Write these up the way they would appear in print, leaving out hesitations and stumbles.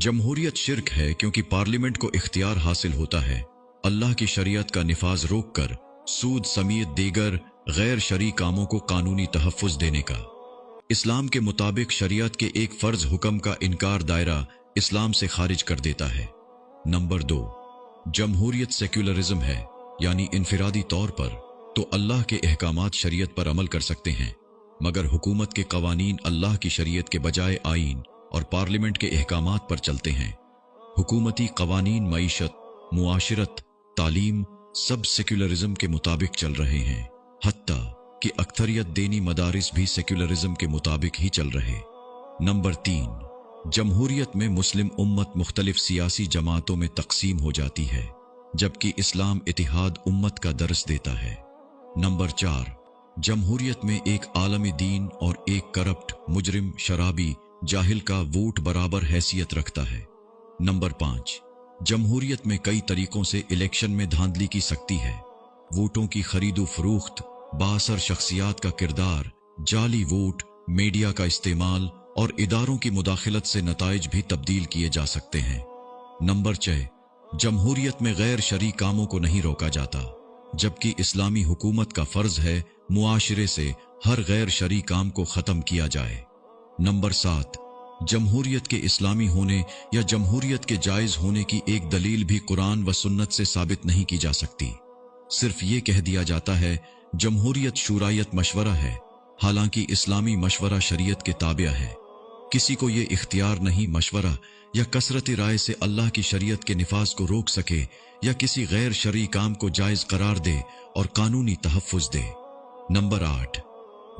जमहूरियत शिर्क है क्योंकि पार्लियामेंट को इख्तियार हासिल होता है अल्लाह की शरीयत का निफाज रोककर सूद समेत दीगर गैर शरई कामों को कानूनी तहफ़्फ़ुज़ देने का। इस्लाम के मुताबिक शरीयत के एक फ़र्ज हुक्म का इनकार दायरा इस्लाम से खारिज कर देता है। नंबर 2, जमहूरियत सेक्युलरिज्म है, यानी इनफिरादी तौर पर तो अल्लाह के अहकामात शरीयत पर अमल कर सकते हैं, मगर हुकूमत के कवानीन अल्लाह की शरीयत के बजाय आईन और पार्लियामेंट के अहकामात पर चलते हैं। हुकूमती कवानीन मईशत, मुआशरत, तालीम सब सेक्युलरिज्म के मुताबिक चल रहे हैं, हत्ता कि अक्थरियत देनी मदारिस भी सेक्युलरिज्म के मुताबिक ही चल रहे। नंबर 3, जमहूरियत में मुस्लिम उम्मत मुख्तलिफ सियासी जमातों में तकसीम हो जाती है, जबकि इस्लाम इतिहाद उम्मत का दर्स देता है। नंबर 4, जमहूरियत में एक आलमी दीन और एक करप्ट मुजरिम शराबी जाहिल का वोट बराबर हैसियत रखता है। नंबर 5, जमहूरियत में कई तरीकों से इलेक्शन में धांधली की सकती है। वोटों की खरीदो फरोख्त, बाअसर शख्सियात का किरदार, जाली वोट, मीडिया का इस्तेमाल और इदारों की मुदाखलत से नताइज भी तब्दील किए जा सकते हैं। नंबर 6, जमहूरियत में गैर शरई कामों को नहीं रोका जाता, जबकि इस्लामी हुकूमत का फर्ज है मुआशरे से हर गैर शरई काम को ख़त्म किया जाए। नंबर 7, जमहूरियत के इस्लामी होने या जमहूरियत के जायज़ होने की एक दलील भी कुरान व सुन्नत से साबित नहीं की जा सकती। सिर्फ ये कह दिया जाता है जमहूरियत शूरायत मशवरा है, हालांकि इस्लामी मशवरा शरीयत के ताबिया है। किसी को ये इख्तियार नहीं मशवरा या कसरत राय से अल्लाह की शरीयत के निफाज को रोक सके या किसी गैर शरई काम को जायज़ करार दे और कानूनी तहफ़्फ़ुज़ दे। नंबर 8,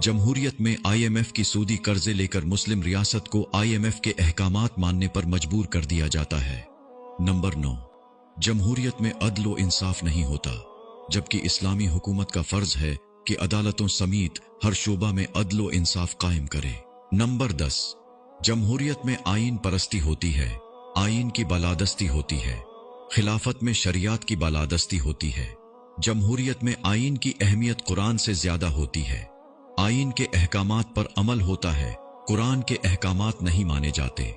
जमहूरियत में IMF की सूदी कर्जे लेकर मुस्लिम रियासत को IMF के अहकामात मानने पर मजबूर कर दिया जाता है। नंबर 9, जमहूरियत में अदल व इंसाफ नहीं होता, जबकि इस्लामी हुकूमत का फर्ज है कि अदालतों समेत हर शोबा में अदल व इंसाफ कायम करे। नंबर 10, जमहूरियत में आईन परस्ती होती है, आईन की बालादस्ती होती है, खिलाफत में शरियत की बालादस्ती होती है। जमहूरियत में आईन की अहमियत कुरान से ज्यादा होती है, आईन के अहकामात पर अमल होता है, कुरान के अहकामात नहीं माने जाते।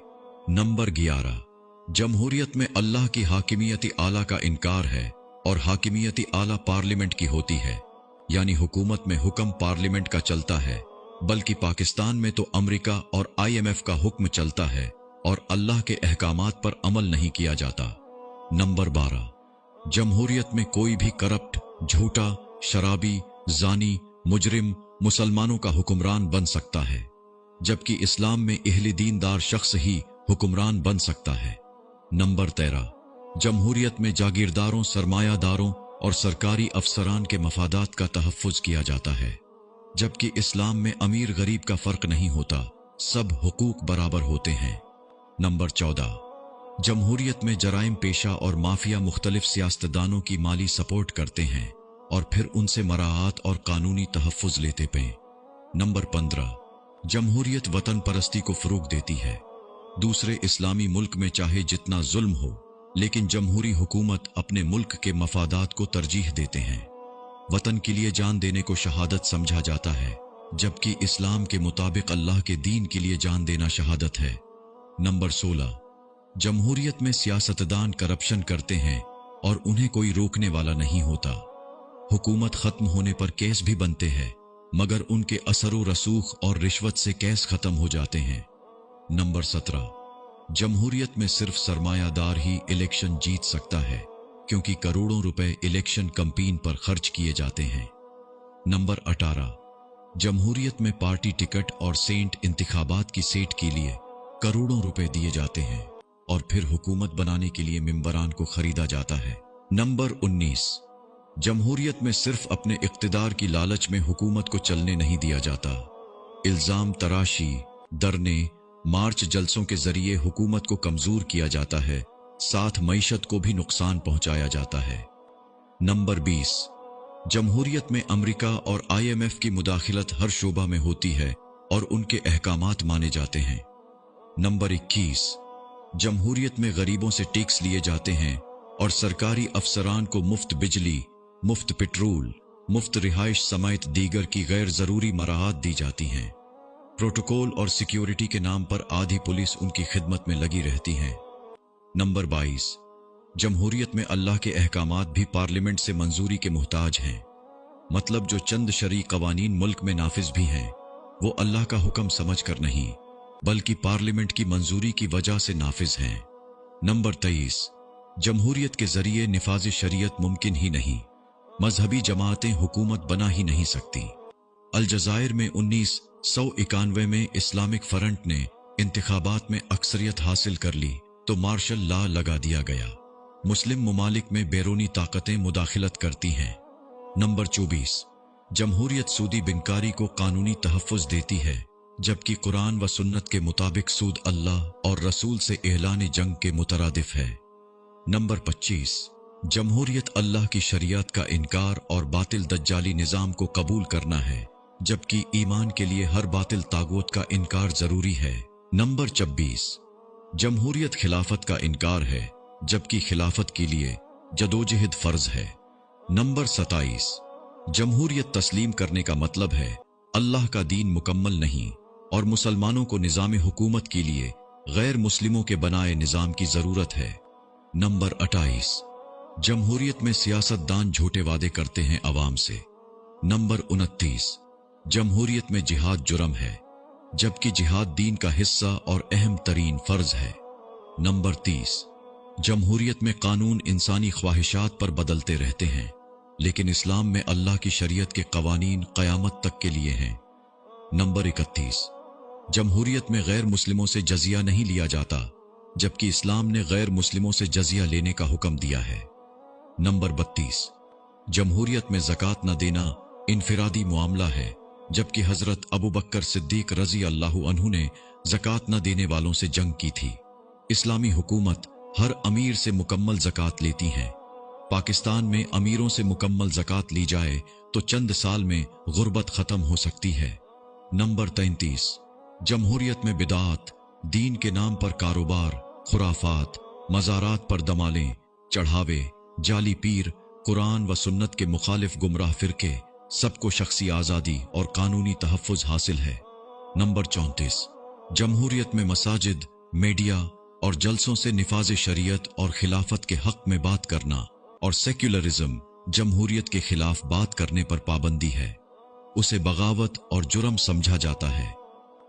नंबर 11, जमहूरियत में अल्लाह की हाकिमियत आला का इनकार है और हाकिमियत आला पार्लियामेंट की होती है, यानी हुकूमत में हुक्म पार्लियामेंट का चलता है, बल्कि पाकिस्तान में तो अमेरिका और IMF का हुक्म चलता है और अल्लाह के अहकामात पर अमल नहीं किया जाता। नंबर 12, जमहूरियत में कोई भी करप्ट, झूठा, शराबी, जानी, मुजरिम मुसलमानों का हुक्मरान बन सकता है, जबकि इस्लाम में अहले दीनदार शख्स ही हुक्मरान बन सकता है। नंबर 13, जमहूरियत में जागीरदारों, सरमायादारों और सरकारी अफसरान के मफादात का तहफ़्फ़ुज़ किया जाता है, जबकि इस्लाम में अमीर गरीब का फर्क नहीं होता, सब हुकूक बराबर होते हैं। नंबर 14, जमहूरियत में जराइम पेशा और माफिया मुख्तलिफ सियासतदानों की माली सपोर्ट करते हैं और फिर उनसे मराआत और कानूनी तहफ़्फ़ुज़ लेते पे। नंबर 15, जमहूरियत वतन परस्ती को फ़रोग़ देती है। दूसरे इस्लामी मुल्क में चाहे जितना जुल्म हो, लेकिन जमहूरी हुकूमत अपने मुल्क के मफादात को तरजीह देते हैं। वतन के लिए जान देने को शहादत समझा जाता है, जबकि इस्लाम के मुताबिक अल्लाह के दीन के लिए जान देना शहादत है। नंबर 16, जमहूरियत में सियासतदान करप्शन करते हैं और उन्हें कोई रोकने वाला नहीं होता। हुकूमत खत्म होने पर केस भी बनते हैं, मगर उनके असर व रसूख और रिश्वत से केस खत्म हो जाते हैं। नंबर 17, जमहूरियत में सिर्फ सरमायादार ही इलेक्शन जीत सकता है, क्योंकि करोड़ों रुपए इलेक्शन कैंपेन पर खर्च किए जाते हैं। नंबर 18, जमहूरियत में पार्टी टिकट और सेंट इंतखाबात की सीट के लिए करोड़ों रुपए दिए जाते हैं और फिर हुकूमत बनाने के लिए मेंबरान को खरीदा जाता है। नंबर 19, जमहूरियत में सिर्फ अपने इख्तिदार की लालच में हुकूमत को चलने नहीं दिया जाता। इल्जाम तराशी, धरने, मार्च जलसों के जरिए हुकूमत को कमजोर किया जाता है, साथ मईशत को भी नुकसान पहुंचाया जाता है। नंबर 20, जमहूरियत में अमेरिका और IMF की मुदाखलत हर शोबा में होती है और उनके अहकामात माने जाते हैं। नंबर 21, जमहूरियत में गरीबों से टैक्स लिए जाते हैं और सरकारी अफसरान को मुफ्त बिजली, मुफ्त पेट्रोल, मुफ्त रिहाइश समेत दीगर की गैर जरूरी मराहत दी जाती हैं। प्रोटोकॉल और सिक्योरिटी के नाम पर आधी पुलिस उनकी खिदमत में लगी रहती है। नंबर 22, जमहूरियत में अल्लाह के अहकामात भी पार्लियामेंट से मंजूरी के मुहताज हैं। मतलब जो चंद शरई कवानीन मुल्क में नाफिज भी हैं, वो अल्लाह का हुक्म समझ कर नहीं, बल्कि पार्लियामेंट की मंजूरी की वजह से नाफिज हैं। नंबर 23, जमहूरियत के जरिए निफाज शरीयत मुमकिन ही नहीं, मजहबी जमातें हुकूमत बना ही नहीं सकती। अलजायर में 1991 में इस्लामिक फ्रंट ने इंतखाबात में अक्सरियत हासिल कर ली तो मार्शल लॉ लगा दिया गया। मुस्लिम ममालिक में बैरूनी ताकतें मुदाखिलत करती हैं। नंबर 24, जमहूरियत सूदी बिनकारी को कानूनी तहफ़्फ़ुज़ देती है, जबकि कुरान व सुन्नत के मुताबिक सूद अल्लाह और रसूल से एलान जंग के मुतरादिफ है। नंबर 25, जमहूरियत अल्लाह की शरीयत का इनकार और बातिल दज्जाली निज़ाम को कबूल करना है, जबकि ईमान के लिए हर बातिल तागूत का इनकार जरूरी है। नंबर 26, जमहूरियत खिलाफत का इनकार है, जबकि खिलाफत के लिए जदोजहद फर्ज है। नंबर 27, जमहूरियत तस्लीम करने का मतलब है अल्लाह का दीन मुकम्मल नहीं और मुसलमानों को निज़ाम हुकूमत के लिए गैर मुस्लिमों के बनाए निज़ाम की ज़रूरत है। नंबर 28, जमहूरियत में सियासतदान झूठे वादे करते हैं अवाम से। नंबर 29, जमहूरियत में जिहाद जुर्म है, जबकि जिहाद दीन का हिस्सा और अहम तरीन फर्ज है। नंबर 30, जमहूरियत में कानून इंसानी ख्वाहिशात पर बदलते रहते हैं, लेकिन इस्लाम में अल्लाह की शरीयत के कवानीन क़यामत तक के लिए हैं। नंबर 31, जमहूरियत में गैर मुस्लिमों से जजिया नहीं लिया जाता, जबकि इस्लाम ने गैर मुस्लिमों से जजिया लेने का हुक्म दिया है। नंबर 32, जमहूरियत में ज़कात न देना इनफिरादी मामला है, जबकि हजरत अबू बकर सिद्दीक रजी अल्लाहु अन्हु ने ज़कात न देने वालों से जंग की थी। इस्लामी हुकूमत हर अमीर से मुकम्मल ज़कात लेती है। पाकिस्तान में अमीरों से मुकम्मल ज़कात ली जाए तो चंद साल में गुर्बत ख़त्म हो सकती है। नंबर 33, जमहूरियत में बिदात, दीन के नाम पर कारोबार, खुराफात, मज़ारात पर दमालें, चढ़ावे, जाली पीर, कुरान व सुन्नत के मुखालिफ गुमराह फिरके, सबको शख्सी आज़ादी और कानूनी तहफ़्फ़ुज़ हासिल है। नंबर 34, जमहूरियत में मसाजिद, मीडिया और जलसों से निफाज शरीयत और खिलाफत के हक़ में बात करना और सेक्युलरिज्म, जमहूरियत के खिलाफ बात करने पर पाबंदी है। उसे बगावत और जुर्म समझा जाता है।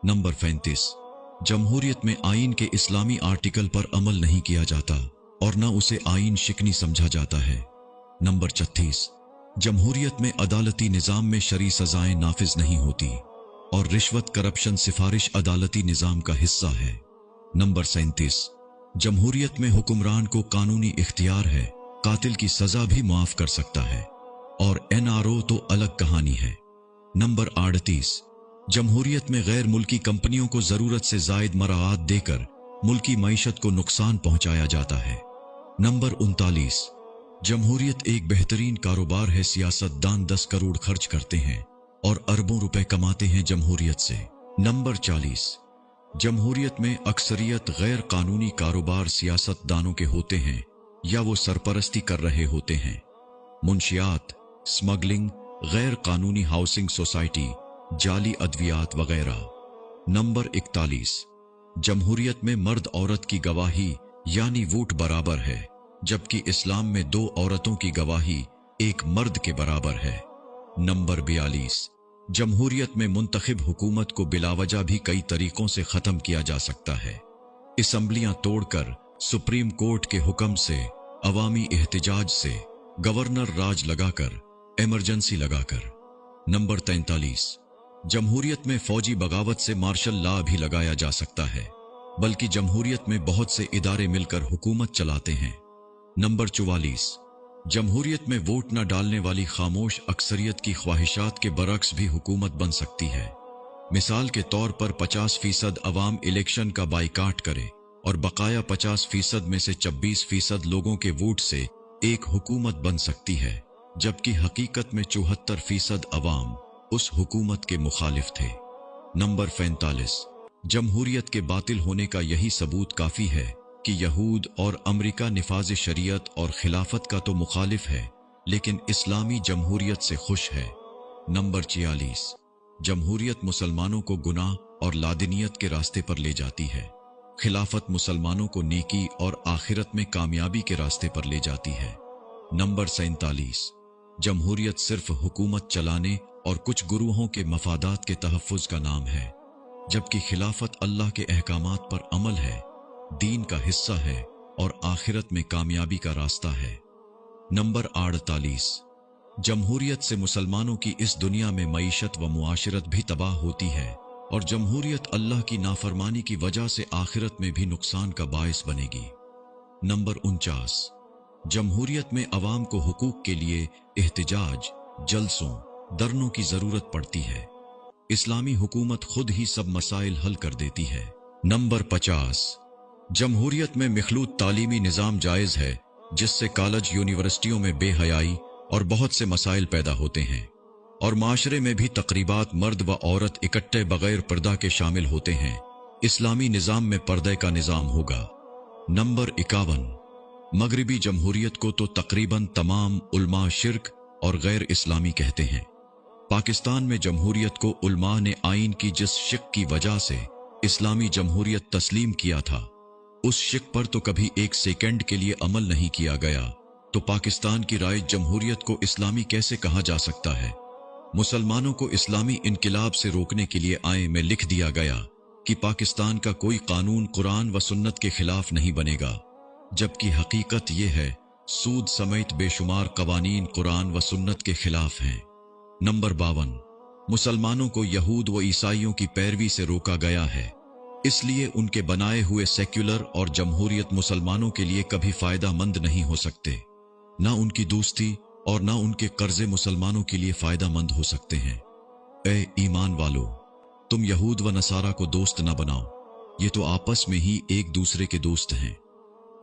नंबर 35, जमहूरियत में आईन के इस्लामी आर्टिकल पर अमल नहीं किया जाता और न उसे आईन शिकनी समझा जाता है। नंबर 36, जमहूरियत में अदालती निज़ाम में शरई सजाएं नाफिज नहीं होती और रिश्वत, करप्शन, सिफारिश अदालती निज़ाम का हिस्सा है। नंबर 37, जमहूरियत में हुक्मरान को कानूनी इख्तियार है, कातिल की सजा भी माफ कर सकता है, और NRO तो अलग कहानी है। नंबर 38, जमहूरियत में गैर मुल्की कंपनियों को जरूरत से जायद मराआत देकर मुल्की मईशत को नुकसान पहुंचाया जाता है। नंबर 39, जमहूरियत एक बेहतरीन कारोबार है, सियासतदान 10 करोड़ खर्च करते हैं और अरबों रुपए कमाते हैं जमहूरियत से। नंबर 40, जमहूरियत में अक्सरियत गैर कानूनी कारोबार सियासतदानों के होते हैं या वो सरपरस्ती कर रहे होते हैं। मुंशियात, स्मगलिंग, गैर कानूनी हाउसिंग सोसाइटी, जाली अद्वियात वगैरह। नंबर 41, जमहूरियत में मर्द औरत की गवाही यानी वोट बराबर है, जबकि इस्लाम में 2 औरतों की गवाही 1 मर्द के बराबर है। नंबर 42, जमहूरियत में मुंतखब हुकूमत को बिलावजह भी कई तरीकों से ख़त्म किया जा सकता है। असम्बलियां तोड़कर, सुप्रीम कोर्ट के हुक्म से, अवामी एहतिजाज से, गवर्नर राज लगाकर, इमरजेंसी लगाकर। नंबर 43, जमहूरियत में फौजी बगावत से मार्शल लॉ भी लगाया जा सकता है, बल्कि जमहूरियत में बहुत से इदारे मिलकर हुकूमत चलाते हैं। नंबर 44, जमहूरियत में वोट न डालने वाली खामोश अक्सरियत की ख्वाहिशात के बरक्स भी हुकूमत बन सकती है। मिसाल के तौर पर 50% अवाम इलेक्शन का बाइकाट करे और बकाया 50% में से 26% लोगों के वोट से एक हुकूमत बन सकती है, जबकि हकीकत में 74% अवाम उस हुकूमत के मुखालिफ थे। नंबर 45, जमहूरियत के बातिल होने का यही सबूत काफी है कि यहूद और अमरीका निफाज शरीयत और खिलाफत का तो मुखालिफ है, लेकिन इस्लामी जमहूरियत से खुश है। नंबर 46, जमहूरियत मुसलमानों को गुनाह और लादिनियत के रास्ते पर ले जाती है। खिलाफत मुसलमानों को नेकी और आखिरत में कामयाबी के रास्ते पर ले जाती है। नंबर 47, जमहूरियत सिर्फ हुकूमत चलाने और कुछ गुरुओं के मफादात के तहफ़्फ़ुज़ का नाम है, जबकि खिलाफत अल्लाह के अहकामात पर अमल है, दीन का हिस्सा है और आखिरत में कामयाबी का रास्ता है। नंबर 48, जमहूरियत से मुसलमानों की इस दुनिया में मईशत व मुआशरत भी तबाह होती है और जमहूरियत अल्लाह की नाफरमानी की वजह से आखिरत में भी नुकसान का बायस बनेगी। नंबर 49, जमहूरियत में अवाम को हुकूक के लिए एहतिजाज, जलसों, धरनों की जरूरत पड़ती है। इस्लामी हुकूमत खुद ही सब मसाइल हल कर देती है। नंबर 50, जमहूरियत में मखलूत तालीमी निज़ाम जायज़ है, जिससे कॉलेज यूनिवर्सिटियों में बेहयाई और बहुत से मसाइल पैदा होते हैं और माशरे में भी तकरीबात मर्द व औरत इकट्ठे बगैर पर्दा के शामिल होते हैं। इस्लामी निज़ाम में पर्दे का निज़ाम होगा। नंबर 51, मगरिबी जमहूरियत को तो तकरीबन तमाम उलमा शिर्क और गैर इस्लामी कहते हैं। पाकिस्तान में जमहूरियत को उलमा ने आइन की जिस शिक की वजह से इस्लामी जमहूरियत तस्लीम किया था, उस शिक पर तो कभी एक सेकंड के लिए अमल नहीं किया गया, तो पाकिस्तान की राय जमहूरियत को इस्लामी कैसे कहा जा सकता है? मुसलमानों को इस्लामी इनकिलाब से रोकने के लिए आइन में लिख दिया गया कि पाकिस्तान का कोई कानून कुरान व सुन्नत के खिलाफ नहीं बनेगा, जबकि हकीकत यह है सूद समेत बेशुमार कवानीन कुरान व सुन्नत के खिलाफ हैं। नंबर 52, मुसलमानों को यहूद व ईसाइयों की पैरवी से रोका गया है, इसलिए उनके बनाए हुए सेक्युलर और जमहूरियत मुसलमानों के लिए कभी फायदा मंद नहीं हो सकते। ना उनकी दोस्ती और ना उनके कर्जे मुसलमानों के लिए फायदा मंद हो सकते हैं। ए ईमान वालो, तुम यहूद व नसारा को दोस्त न बनाओ, ये तो आपस में ही एक दूसरे के दोस्त हैं।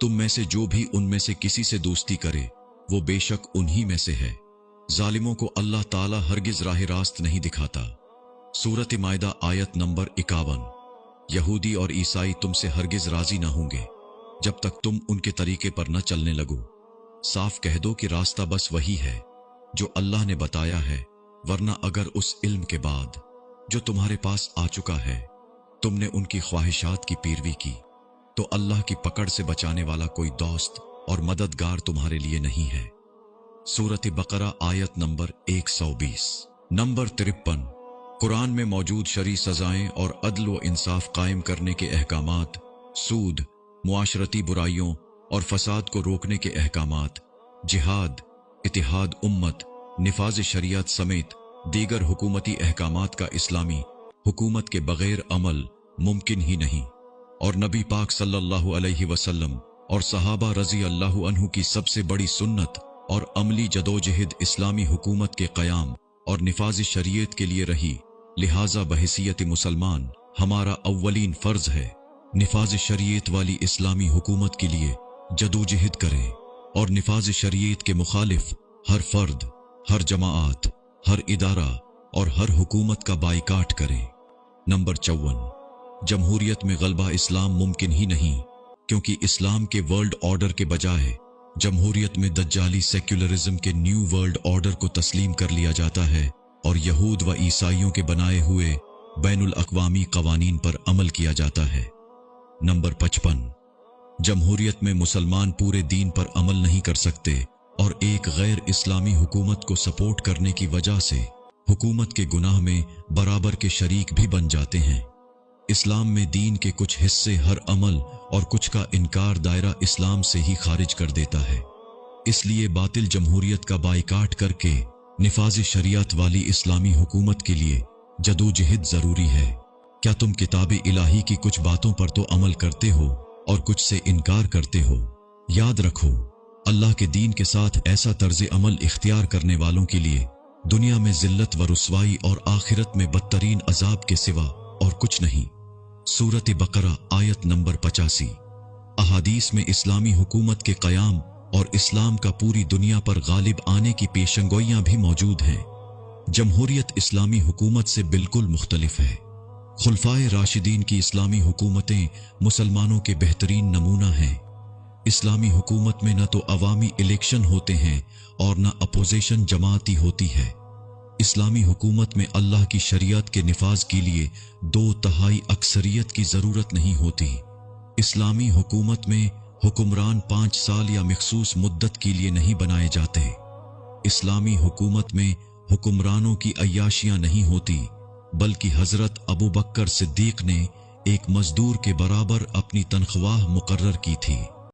तुम में से जो भी उनमें से किसी से दोस्ती करे, वो बेशक उन्हीं में से है। जालिमों को अल्लाह ताला हरगिज राह रास्त नहीं दिखाता। सूरत मायदा आयत नंबर 51, यहूदी और ईसाई तुमसे हरगिज राजी न होंगे जब तक तुम उनके तरीके पर न चलने लगो। साफ कह दो कि रास्ता बस वही है जो अल्लाह ने बताया है, वरना अगर उस इल्म के बाद जो तुम्हारे पास आ चुका है तुमने उनकी ख्वाहिशात की पैरवी की, तो अल्लाह की पकड़ से बचाने वाला कोई दोस्त और मददगार तुम्हारे लिए नहीं है। सूरत बकरा आयत नंबर 120। नंबर 53, कुरान में मौजूद शरई सजाएं और अदल व इंसाफ कायम करने के अहकामात, सूद, मुआशरती बुराइयों और फसाद को रोकने के अहकामात, जिहाद, इतिहाद उम्मत, निफाज शरीयत समेत दीगर हुकूमती अहकामात का इस्लामी हुकूमत के बगैर अमल मुमकिन ही नहीं, और नबी पाक सल्लल्लाहु अलैहि वसल्लम और सहाबा रजी अल्लाहु अन्हु की सबसे बड़ी सुन्नत और अमली जदोजहद इस्लामी हुकूमत के क़याम और निफाज शरीयत के लिए रही। लिहाजा बहैसियत मुसलमान हमारा अव्वलीन फर्ज है निफाज शरीयत वाली इस्लामी हुकूमत के लिए जदोजहद करें और निफाज शरीयत के मुखालिफ हर फर्द, हर जमात, हर इदारा और हर हुकूमत का बाइकाट करें। नंबर 54, जमहूरियत में गलबा इस्लाम मुमकिन ही नहीं, क्योंकि इस्लाम के वर्ल्ड ऑर्डर के बजाय जमहूरियत में दज्जाली सेक्युलरिज्म के न्यू वर्ल्ड ऑर्डर को तस्लीम कर लिया जाता है और यहूद व ईसाइयों के बनाए हुए बैनुल अक़वामी कवानीन पर अमल किया जाता है। नंबर 55, जमहूरियत में मुसलमान पूरे दीन पर अमल नहीं कर सकते और एक गैर इस्लामी हुकूमत को सपोर्ट करने की वजह से हुकूमत के गुनाह में बराबर के शरीक भी बन जाते हैं। इस्लाम में दीन के कुछ हिस्से हर अमल और कुछ का इनकार दायरा इस्लाम से ही खारिज कर देता है। इसलिए बातिल जमहूरियत का बाइकाट करके निफाज शरीयत वाली इस्लामी हुकूमत के लिए जदोजहद जरूरी है। क्या तुम किताब इलाही की कुछ बातों पर तो अमल करते हो और कुछ से इनकार करते हो? याद रखो, अल्लाह के दीन के साथ ऐसा तर्ज अमल इख्तियार करने वालों के लिए दुनिया में जिल्लत व रुसवाई और आखिरत में बदतरीन अजाब के सिवा और कुछ नहीं। सूरत बकरा आयत नंबर 85। अहादीस में इस्लामी हुकूमत के क़याम और इस्लाम का पूरी दुनिया पर गालिब आने की पेशंगोइयां भी मौजूद हैं। जमहूरियत इस्लामी हुकूमत से बिल्कुल मुख्तलिफ है। खुलफाए राशिदीन की इस्लामी हुकूमतें मुसलमानों के बेहतरीन नमूना हैं। इस्लामी हुकूमत में न तो अवामी इलेक्शन होते हैं और न अपोजिशन जमाती होती है। इस्लामी हुकूमत में अल्लाह की शरीयत के निफाज के लिए 2/3 अक्सरियत की जरूरत नहीं होती। اسلامی حکومت میں حکمران 5 سال یا مخصوص مدت کے لیے نہیں بنائے جاتے۔ اسلامی حکومت میں حکمرانوں کی عیاشیاں نہیں ہوتی، بلکہ حضرت ابو بکر صدیق نے ایک مزدور کے برابر اپنی تنخواہ مقرر کی تھی۔